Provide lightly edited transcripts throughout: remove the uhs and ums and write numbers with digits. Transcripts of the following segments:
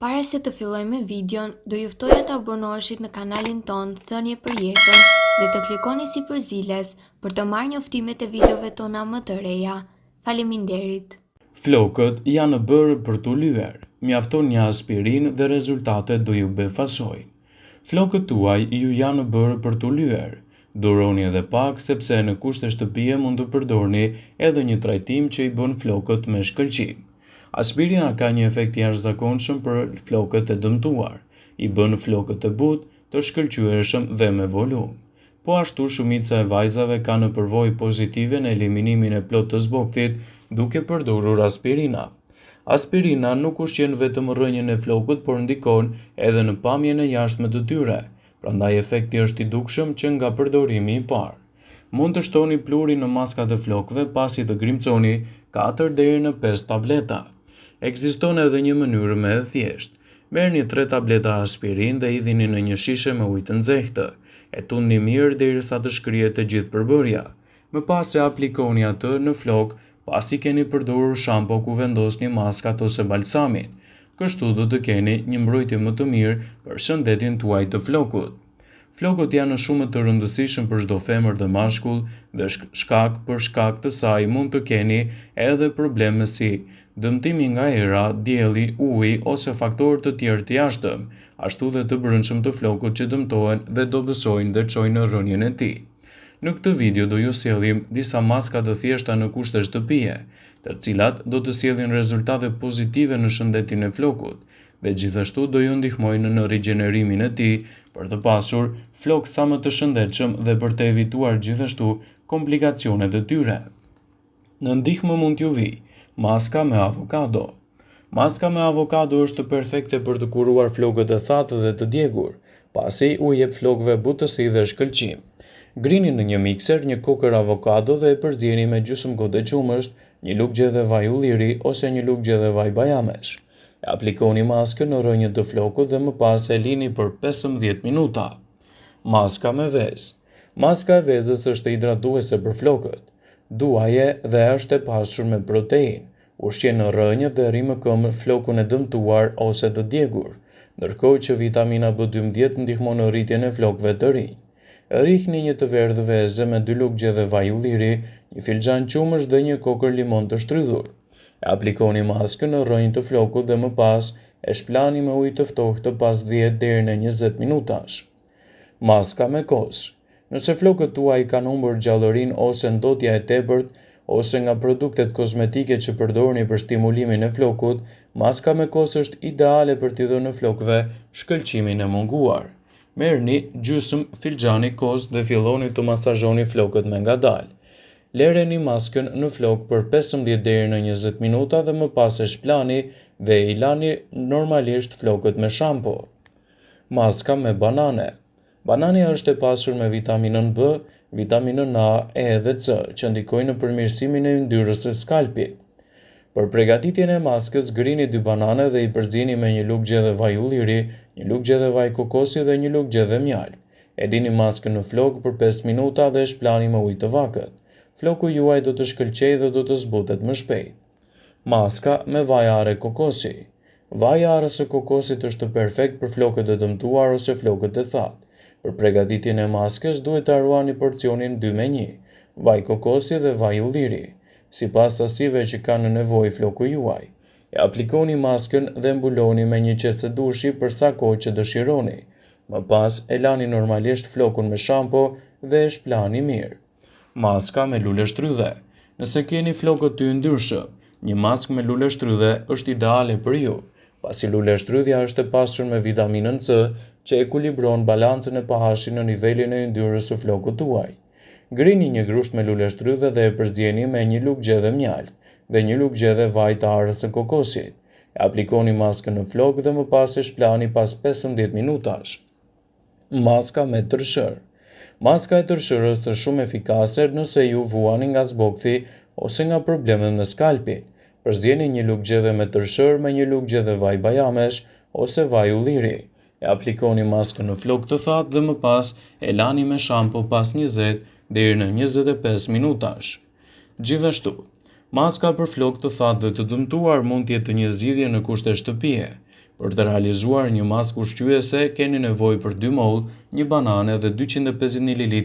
Para se të fillojmë me videon, do ju ftoja të abonoheshit në kanalin ton Thënie për Jetën dhe të klikoni si përziles për të marrë njoftimet e videove tona më të reja. Faleminderit. Flokët janë bërë për t'u lyer. Mjafton një aspirin dhe rezultatet do ju befasojnë. Flokët tuaj ju janë bërë për t'u lyer. Duroni edhe pak sepse në kushte shtëpie mund të përdorni edhe një trajtim që i bën flokët me shkëlqim. Aspirina ka një efekt jashtëzakonshëm për flokët e dëmtuar, i bën flokët e butë, të shkëlqyeshëm dhe me volum. Po ashtu shumica e vajzave ka në përvojë pozitive në eliminimin e plotë të zbokthit duke përdorur aspirina. Aspirina nuk ushqen vetëm rrënjën e flokut, por ndikon edhe në pamjen e jashtme të tyre. Prandaj efekti është i dukshëm që nga përdorimi i parë. Mund të shtoni plurin në maskat e flokëve pasi të grimconi 4 deri në 5 tableta. Ekziston edhe një mënyrë më e thjeshtë. Merrni 3 tableta aspirin dhe hidhini në një shishe me ujë të nxehtë. E tundni mirë derisa të shkrihet e gjithë përbërja. Më pas e aplikoni atë në flok pasi keni përdorur shampo ku vendosni maskat ose balsamin. Kështu do të keni një mbrojtje më të mirë për shëndetin tuaj të flokut. Flokët janë shumë të rëndësishëm për çdo femër dhe mashkull dhe për shkak të saj mund të keni edhe probleme si dëmtimi nga era, dielli, uji ose faktorë të tjerë të jashtëm, ashtu dhe të brendshëm të flokut që dëmtohen dhe dobësojnë dhe çojnë në rrënjën e tij. Në këtë video do ju sjellim disa maska të thjeshta në kushte shtëpie, të cilat do të sjellin rezultate pozitive në shëndetin e flokut dhe gjithashtu do ju ndihmojnë në rigjenerimin e tij për të pasur flok sa më të shëndetshëm dhe për të evituar gjithashtu komplikacionet e tyre. Në ndihmë mund t'ju vi maska me avokado. Maska me avokado është perfekte për të kuruar flokët e thatë dhe të djegur, pasi u jep flokëve butësi dhe shkëlqim. Grini në një mikser një kokër avokado dhe e përzjeni me gjysmë qumësht, një lugje dhe vaj ulliri ose një lugje dhe vaj bajamesh. E aplikoni maskën në rrënjën të flokut dhe më pas e lini për 15 minuta. Maska me vezë. Maska e vezës është hidratuese për flokët. Duaje dhe është e pasur me proteinë, ushqen në rrënjë dhe rri më këmbë flokun e dëmtuar ose të djegur, ndërkohë që vitamina B12 ndihmon në rritjen e flokëve të rinj. Rrihni një të verdhë vezë me 2 lugje dhe vaj ulliri, një filxhan qumësh dhe një kokër limon të shtrydhur. E aplikoni maskën në rrënjë të flokut dhe më pas e shplani me ujë të ftohtë pas 10 deri në 20 minutash. Maska me kos. Nëse flokët tuaj kanë humbur gjallërinë ose ndotja e tepërt ose nga produktet kozmetike që përdorni për stimulimin e flokut, maska me kos është ideale për t'i dhënë flokëve shkëlqimin e munguar. Merrni gjysmë filxhani kos dhe filloni të masazhoni flokët me ngadalë. Lëreni maskën në flok për 15 deri në 20 minuta dhe më pas e shplani dhe i lani normalisht flokët me shampo. Maska me banane. Banani është e pasur me vitaminën B, vitaminën A, E dhe C, që ndikojnë në përmirësimin e yndyrës së skalpit. Për përgatitjen e maskës, grini 2 banane dhe i përzini me një lugje dhe vaj ulliri, një lugje dhe vaj kokosi dhe një lugje dhe mjaltë. E lini maskën në flok për 5 minuta dhe shplani me ujë të vakët. Floku juaj do të shkëlqejë dhe do të zbutet më shpejt. Maska me vaj are kokosi. Vaji are së kokosit është perfekt për flokët e dëmtuar ose flokët e thatë. Për përgatitjen e maskës duhet të haruani porcionin 2:1, vaj kokosi dhe vaj ulliri, sipas sasive që ka në nevojë floku juaj. E aplikoni maskën dhe mbuloni me një qese dushi për sa kohë që dëshironi. Më pas e lani normalisht flokun me shampo dhe e shplani mirë. Maska me lule shtrydhe. Nëse keni flokët të yndyrshëm, një maskë me lule shtrydhe është ideale për ju, pasi lule shtrydhja është e pasur me vitaminën C, që ekuilibron balancën e pH-it në nivelin e yndyrës së flokut tuaj. Ngrini një grusht me lule shtrydhe dhe e përzjeni me një lugje dhe mjaltë dhe një lugje dhe vaj të arës së kokosit. E aplikoni maskën në flok dhe më pas e shplani pas 15 minutash. Maska me tërshër. Maska e tërshërës është shumë efikase nëse ju vuani nga zbokthi ose nga problemet me skalpin. Përzjeni një lugje dhe me tërshër me një lugje dhe vaj bajamesh ose vaj ulliri. E aplikoni maskën në flok të thatë dhe më pas e lani me shampo pas 20 deri në 25 minutash. Gjithashtu, maska për flok të thatë dhe të dëmtuar mund të jetë një zgjidhje në kushte shtëpie. Për të realizuar një maskë ushqyese, keni nevojë për 2 mollë, një banane dhe 250 ml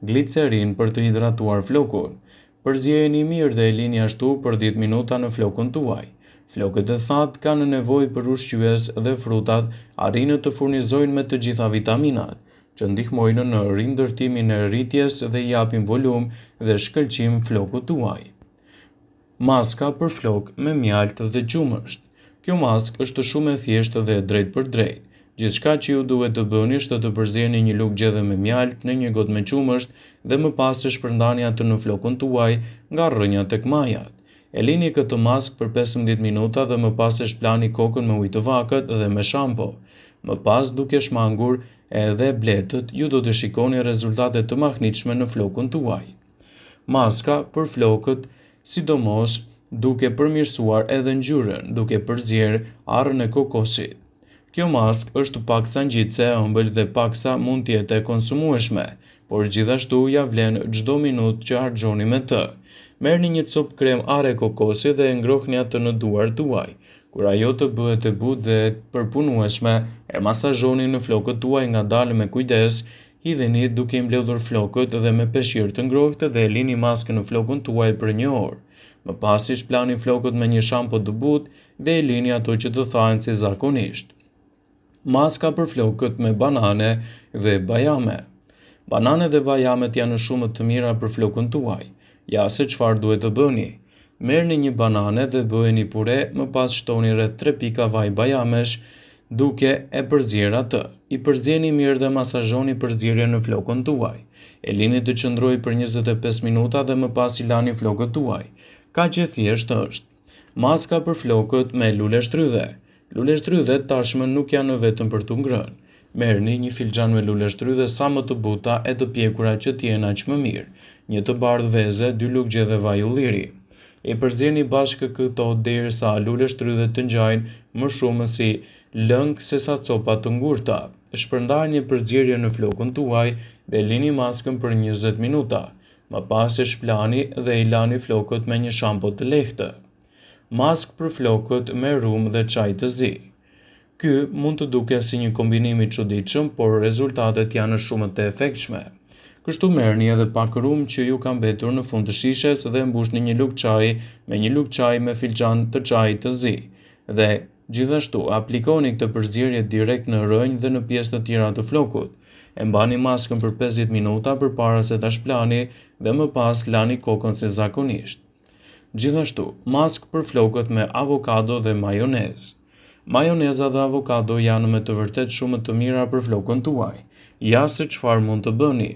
glicerin për të hidratuar flokun. Përzjeni mirë dhe e lini ashtu për 10 minuta në flokun tuaj. Flokët e thatë kanë nevojë për ushqyes dhe frutat arrin të furnizojnë me të gjitha vitaminat, që ndihmojnë në rindërtimin e rritjes dhe japin volum dhe shkëlqim flokut tuaj. Maska për flok me mjalt dhe qumësht. Kjo maskë është shumë e thjeshtë dhe e drejtë për drejtë. Gjithçka që ju duhet të bëni është të përzjeni një lugë gjedhe me mjalt në një gotë me qumësht dhe më pas të shpërndani atë në flokun tuaj nga rrënjat tek majat. E lini këtë maskë për 15 minuta dhe më pas e shplani kokën me ujë të vakët dhe me shampo. Më pas, duke shmangur edhe bletët, ju do të shikoni rezultate të mahnitshme në flokun tuaj. Maska për flokët, sidomos duke përmirësuar edhe ngjyrën, duke përzierë arrën e kokosit. Kjo maskë është paksa ngjitse e ëmbël dhe paksa mund të jetë e konsumueshme, por gjithashtu ja vlen çdo minutë që harxhoni me të. Merrni një copë krem arre kokosi dhe e ngrohni atë në duart tuaj. Kur ajo të bëhet e butë dhe e përpunueshme, e masazhoni në flokët tuaj ngadalë me kujdes, hidheni duke i mbledhur flokët dhe me peshqir të ngrohtë dhe e lini maskën në flokun tuaj për 1 orë. Më pas i shplani flokët me një shampo të butë dhe e lini ato që të thahen si zakonisht. Maska për flokët me banane dhe bajame. Banane dhe bajamet janë shumë të mira për flokën tuaj. Ja se çfarë duhet të bëni. Merrni një banane dhe bëheni pure, më pas shtoni rreth 3 pika vaj bajamesh duke e përzier atë. I përzjeni mirë dhe masazhoni përzierjen në flokën tuaj. E lini të qëndrojë për 25 minuta dhe më pas i lani flokët tuaj. Kaq e thjeshtë është. Maska për flokët me lule shtrydhe. Lule shtrydhet tashmë nuk janë vetëm për t'u ngrënë. Merrni një filxhan me lule shtrydhe sa më të buta e të pjekura që t'jenë aq më mirë, një të bardhë veze, 2 lugë gjedhe vaj ulliri. E përzjeni bashkë këto derisa lule shtrydhe të ngjajnë më shumë si lëng sesa copa të ngurta. Shpërndani përzierjen në flokën tuaj dhe lini maskën për 20 minuta. Më pas e shplani dhe i lani flokët me një shampo të lehtë. Maskë për flokët me rumë dhe çaj të zi. Ky mund të duket si një kombinim i çuditshëm, por rezultatet janë shumë të efektshme. Kështu merrni edhe pak rumë që ju ka mbetur në fund të shishes dhe mbushni një lugë çaji me një lugë çaji me filxhan të çajit të zi. Dhe gjithashtu aplikoni këtë përzierje direkt në rrënjë dhe në pjesë të tjera të flokut. E mbani maskën për 50 minuta përpara se ta shplani dhe më pas lani kokën si zakonisht. Gjithashtu, maskë për flokët me avokado dhe majonezë. Majoneza dhe avokado janë me të vërtet shumë të mira për flokën tuaj. Ja se çfarë mund të bëni.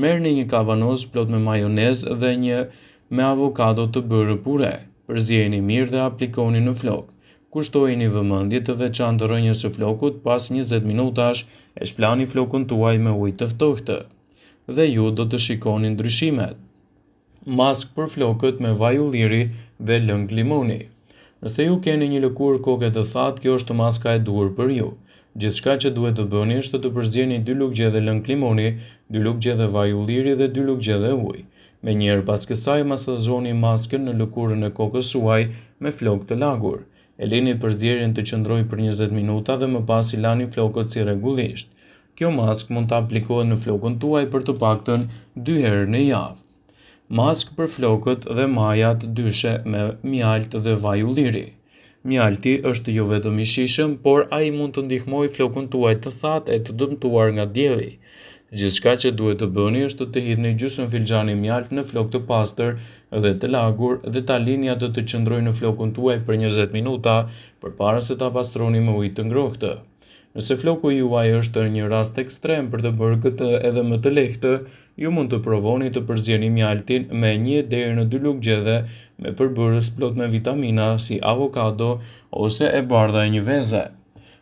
Merrni një kavanoz plot me majonezë dhe një me avokado të bërë pure. Përzjeni mirë dhe aplikoni në flok. Kushtojini vëmendje të veçantë rrënjës së flokut, pas 20 minutash e shplani flokun tuaj me ujë të ftohtë dhe ju do të shikoni ndryshimet. Maskë për flokët me vaj ulliri dhe lëng limoni. Nëse ju keni një lëkurë koke të thatë, kjo është maska e duhur për ju. Gjithçka që duhet të bëni është të përzjeni 2 lugë gjedhe lëng limoni, 2 lugë gjedhe vaj ulliri dhe 2 lugë gjedhe ujë. Menjëherë pas kësaj masazhoni maskën në lëkurën e kokës suaj me flokë të lagur. E lini përzierjen të qëndrojë për 20 minuta dhe më pas i lani flokët si rregullisht. Kjo maskë mund të aplikohet në flokën tuaj për të paktën 2 herë në javë. Maskë për flokët dhe majat dyshe me mjalt dhe vaj ulliri. Mjalti është jo vetëm i shijshëm, por ai mund të ndihmojë flokën tuaj të thatë e të dëmtuar nga dielli. Gjithçka që duhet të bëni është të hidhni gjysmë filxhani mjalt në flokë të pastër dhe të lagur dhe ta lini atë të qëndrojë në flokun tuaj për 20 minuta përpara se ta pastroni me ujë të ngrohtë. Nëse floku juaj është një rast ekstrem për të bërë këtë edhe më të lehtë, ju mund të provoni të përzieni mjaltin me 1 deri në 2 lugë gjedhe me përbërës plot me vitamina si avokado ose e bardha e një veze.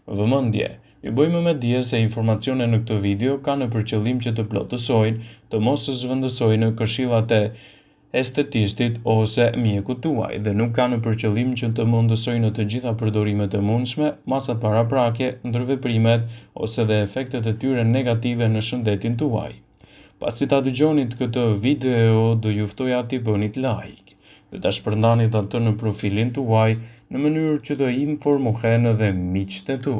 Vëmendje. Ju bëjmë me dije se informacionet në këtë video kanë për qëllim që të plotësojnë, të mos zhvendësojnë këshillat e estetistit ose mjekut tuaj dhe nuk kanë për qëllim që të mundësojnë të gjitha përdorimet e mundshme, masa paraprake, ndërveprimet ose dhe efektet e tyre negative në shëndetin tuaj. Pasi ta dëgjonit këtë video, do ju ftoja t'i bënit like. dhe ta shpërndanit atë në profilin tuaj në mënyrë që të informohen edhe miqtë e tu.